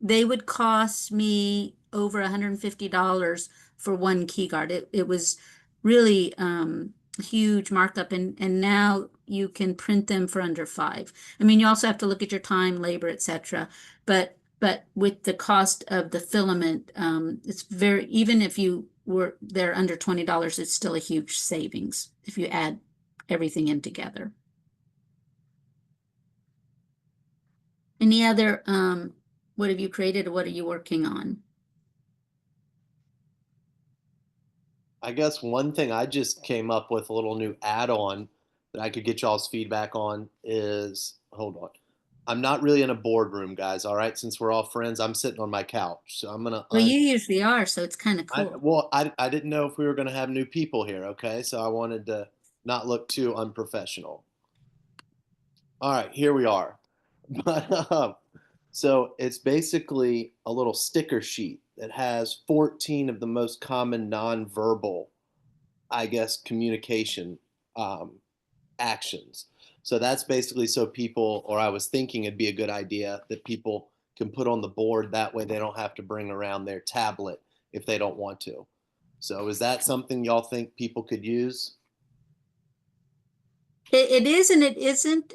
they would cost me over $150 for one key guard. It was really a huge markup, and now you can print them for under $5. I mean, you also have to look at your time, labor, etc. But with the cost of the filament, it's very, even if you were there under $20, it's still a huge savings if you add everything in together. Any other what have you created or what are you working on? I guess one thing I just came up with, a little new add-on that I could get y'all's feedback on is, hold on. I'm not really in a boardroom, guys. All right. Since we're all friends, I'm sitting on my couch. So I'm going to, Well, you usually are, so it's kind of I, cool. well, I didn't know if we were going to have new people here. Okay. So I wanted to not look too unprofessional. All right. Here we are. But, so it's basically a little sticker sheet that has 14 of the most common nonverbal, I guess, communication actions. So that's basically so people, or I was thinking it'd be a good idea that people can put on the board. That way they don't have to bring around their tablet if they don't want to. So is that something y'all think people could use? It is and it isn't.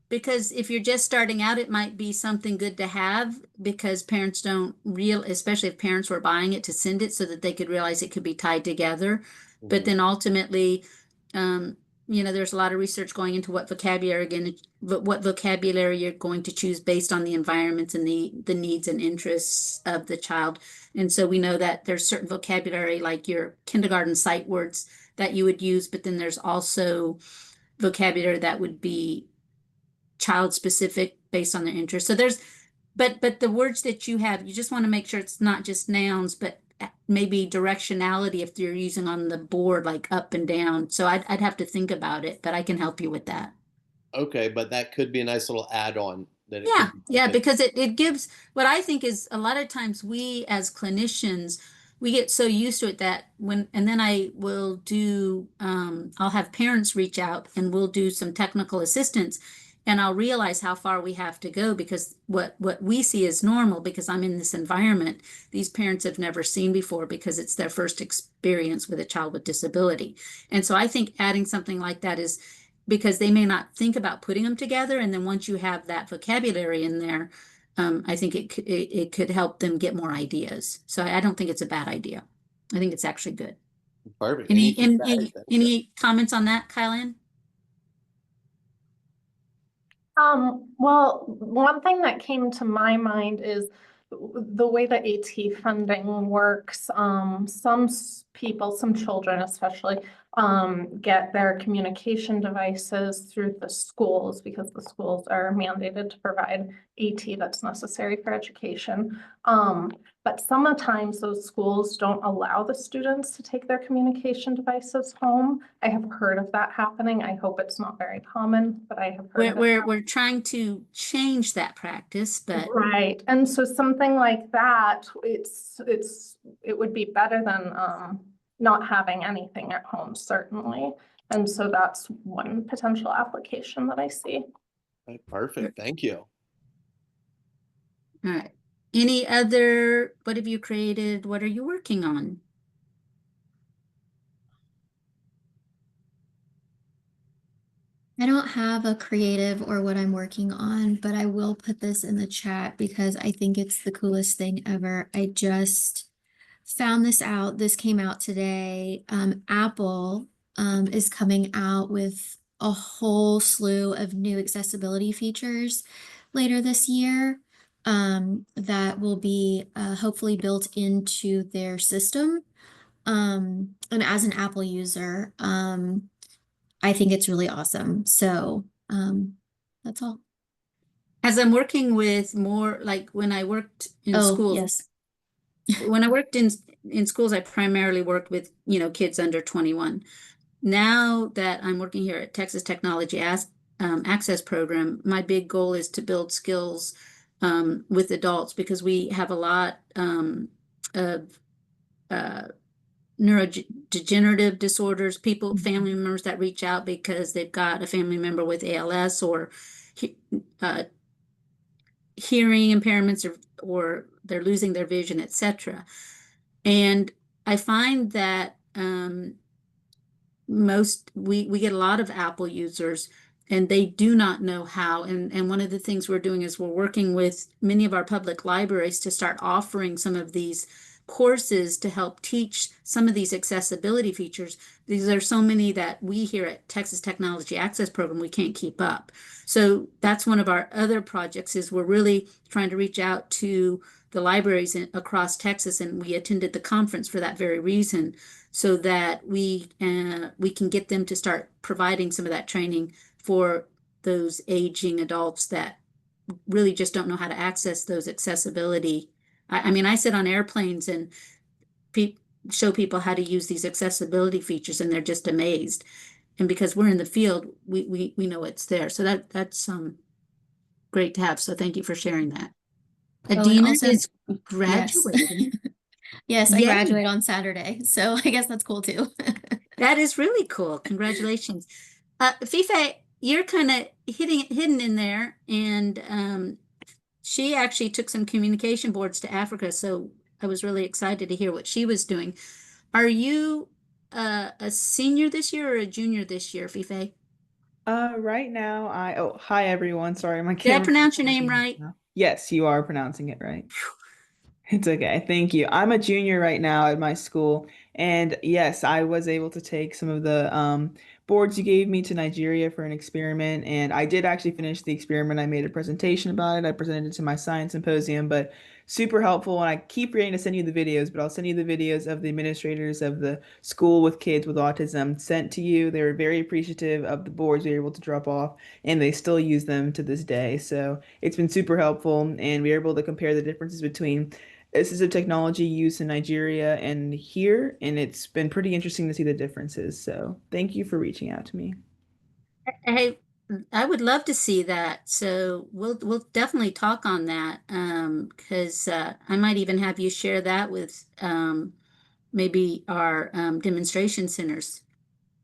Because if you're just starting out, it might be something good to have because parents don't especially if parents were buying it to send it so that they could realize it could be tied together. But then ultimately, there's a lot of research going into what vocabulary you're going to choose based on the environments and the needs and interests of the child. And so we know that there's certain vocabulary like your kindergarten sight words that you would use, but then there's also vocabulary that would be child specific based on their interest. So but the words that you have, you just want to make sure it's not just nouns, but maybe directionality if you're using on the board, like up and down. So I'd have to think about it, but I can help you with that. Okay, but that could be a nice little add-on that it Yeah, could yeah, because it gives what I think is a lot of times we as clinicians, we get so used to it that and then I will I'll have parents reach out and we'll do some technical assistance and I'll realize how far we have to go because what we see is normal because I'm in this environment these parents have never seen before because it's their first experience with a child with disability. And so I think adding something like that is because they may not think about putting them together. And then once you have that vocabulary in there, I think it could help them get more ideas. So I don't think it's a bad idea. I think it's actually good. Perfect. Any comments on that, Kylan? Well, one thing that came to my mind is the way that AT funding works. Some people, some children especially, get their communication devices through the schools because the schools are mandated to provide AT that's necessary for education. But sometimes those schools don't allow the students to take their communication devices home. I have heard of that happening. I hope it's not very common, but I have heard we're trying to change that practice, but right. And so something like that, it would be better than not having anything at home, certainly. And so that's one potential application that I see. Okay, perfect. Thank you. All right. Any other, what have you created? What are you working on? I don't have a creative or what I'm working on, but I will put this in the chat because I think it's the coolest thing ever. I just found this out. This came out today. Apple is coming out with a whole slew of new accessibility features later this year that will be hopefully built into their system. And as an Apple user, I think it's really awesome. So that's all. As I'm working with more, like when I worked in schools, yes. when I worked in schools, I primarily worked with, kids under 21. Now that I'm working here at Texas Technology Access Program, my big goal is to build skills with adults because we have a lot of neurodegenerative disorders, family members that reach out because they've got a family member with ALS or hearing impairments or they're losing their vision, etc. And I find that we get a lot of Apple users and they do not know how. And one of the things we're doing is we're working with many of our public libraries to start offering some of these courses to help teach some of these accessibility features. These are so many that we here at Texas Technology Access Program, we can't keep up. So that's one of our other projects is we're really trying to reach out to the libraries across Texas, and we attended the conference for that very reason, so that we can get them to start providing some of that training for those aging adults that really just don't know how to access those accessibility. I mean, I sit on airplanes and show people how to use these accessibility features, and they're just amazed. And because we're in the field, we know it's there. So that's great to have. So thank you for sharing that. and Adina also- is Yes. graduating. Yes, I Yay. graduate on Saturday, so I guess that's cool too. That is really cool. Congratulations. Fife, you're kind of hidden in there, and she actually took some communication boards to Africa, so I was really excited to hear what she was doing. Are you a senior this year or a junior this year, Fife? Right now hi everyone. Sorry, my Did I camera. pronounce your name right? Yes, you are pronouncing it right. It's okay. Thank you. I'm a junior right now at my school. And yes, I was able to take some of the boards you gave me to Nigeria for an experiment. And I did actually finish the experiment. I made a presentation about it. I presented it to my science symposium, but super helpful. And I keep forgetting to send you the videos, but I'll send you the videos of the administrators of the school with kids with autism sent to you. They were very appreciative of the boards we were able to drop off, and they still use them to this day. So it's been super helpful. And we were able to compare the differences between assistive technology use in Nigeria and here, and it's been pretty interesting to see the differences. So thank you for reaching out to me. Hey, I would love to see that. So we'll definitely talk on that because I might even have you share that with maybe our demonstration centers.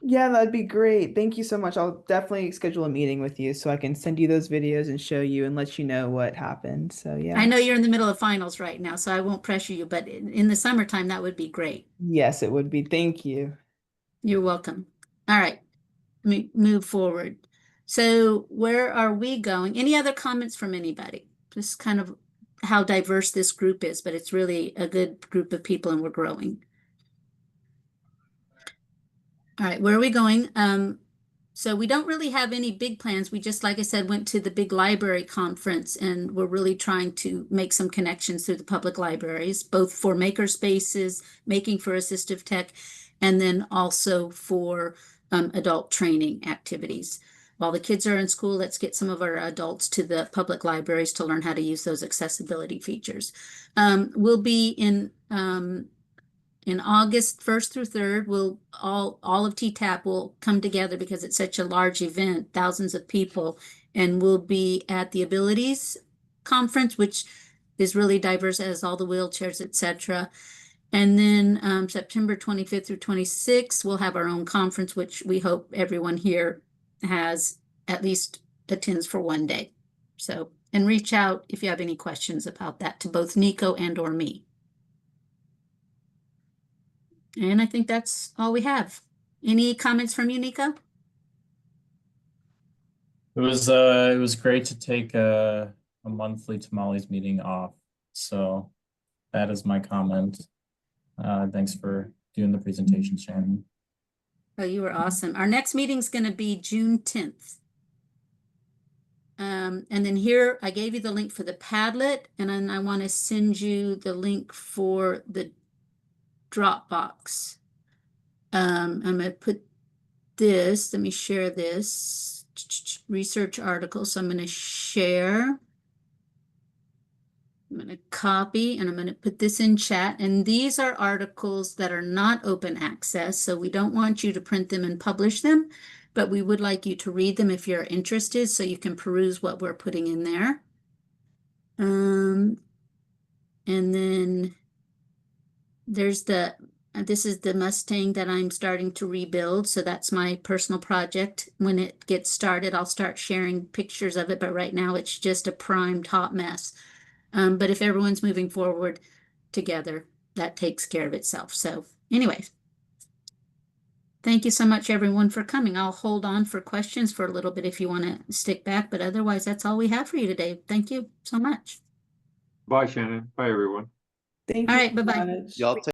Yeah, that'd be great. Thank you so much. I'll definitely schedule a meeting with you so I can send you those videos and show you and let you know what happened. So yeah. I know you're in the middle of finals right now, so I won't pressure you, but in the summertime, that would be great. Yes, it would be. Thank you. You're welcome. All right, move forward. So where are we going? Any other comments from anybody? Just kind of how diverse this group is, but it's really a good group of people and we're growing. All right, where are we going? So we don't really have any big plans. We just, like I said, went to the big library conference and we're really trying to make some connections through the public libraries, both for maker spaces, making for assistive tech, and then also for adult training activities. While the kids are in school, let's get some of our adults to the public libraries to learn how to use those accessibility features. We'll be in August 1st through 3rd, all of TTAP will come together because it's such a large event, thousands of people, and we'll be at the Abilities Conference, which is really diverse, as all the wheelchairs, etc. And then September 25th through 26th, we'll have our own conference, which we hope everyone here has at least attends for one day. So, and reach out if you have any questions about that to both Nico and or me. And I think that's all we have. Any comments from you, Nico? It was great to take a monthly tamales meeting off. So that is my comment. Thanks for doing the presentation, Shannon. Oh, you were awesome. Our next meeting is going to be June 10th. And then here I gave you the link for the Padlet, and then I want to send you the link for the Dropbox. I'm going to put this, let me share this research article. So I'm going to share I'm going to copy and I'm going to put this in chat. And these are articles that are not open access. So we don't want you to print them and publish them, but we would like you to read them if you're interested so you can peruse what we're putting in there. And then there's this is the Mustang that I'm starting to rebuild. So that's my personal project. When it gets started, I'll start sharing pictures of it. But right now it's just a primed hot mess. But if everyone's moving forward together, that takes care of itself. So anyways, thank you so much, everyone, for coming. I'll hold on for questions for a little bit if you want to stick back. But otherwise, that's all we have for you today. Thank you so much. Bye, Shannon. Bye, everyone. Thank All you right, so bye-bye. much. Y'all take